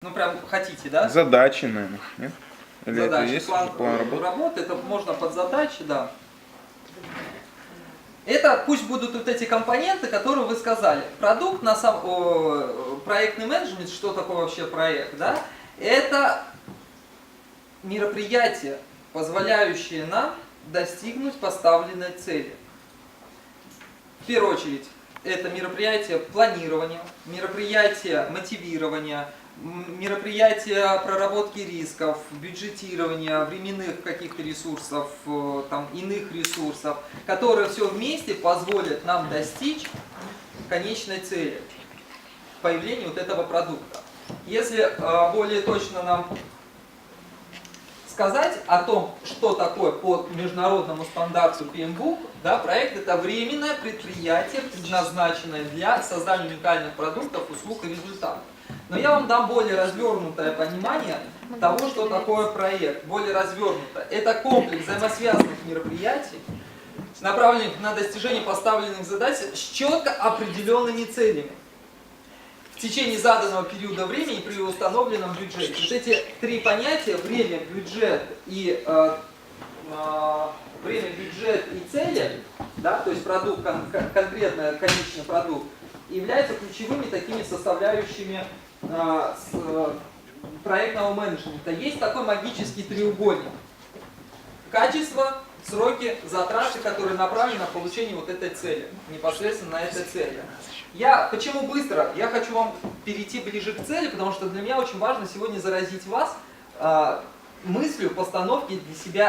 Ну прям хотите, да? Задачи, наверное, нет? Или Задачи. это есть План работы? работы, это можно под задачи, да. Это пусть будут вот эти компоненты, которые вы сказали. Продукт, проектный менеджмент, что такое вообще проект, да? Это мероприятие, позволяющее нам достигнуть поставленной цели. В первую очередь, это мероприятие планирования, мероприятие мотивирования, мероприятие проработки рисков, бюджетирования, временных каких-то ресурсов, там, иных ресурсов, которые все вместе позволят нам достичь конечной цели, появления вот этого продукта. Если более точно нам сказать о том, что такое по международному стандарту PMBOK, да, проект это временное предприятие, предназначенное для создания уникальных продуктов, услуг и результатов. Но я вам дам более развернутое понимание того, что такое проект, более развернуто. Это комплекс взаимосвязанных мероприятий, направленных на достижение поставленных задач с четко определенными целями в течение заданного периода времени при установленном бюджете. Вот эти три понятия, время, бюджет и цели, да, то есть продукт, конкретно конечный продукт, являются ключевыми такими составляющими проектного менеджмента. Есть такой магический треугольник. Качество, сроки, затраты, которые направлены на получение вот этой цели, непосредственно на этой цели. Почему быстро? Я хочу вам перейти ближе к цели, потому что для меня очень важно сегодня заразить вас мыслью постановки для себя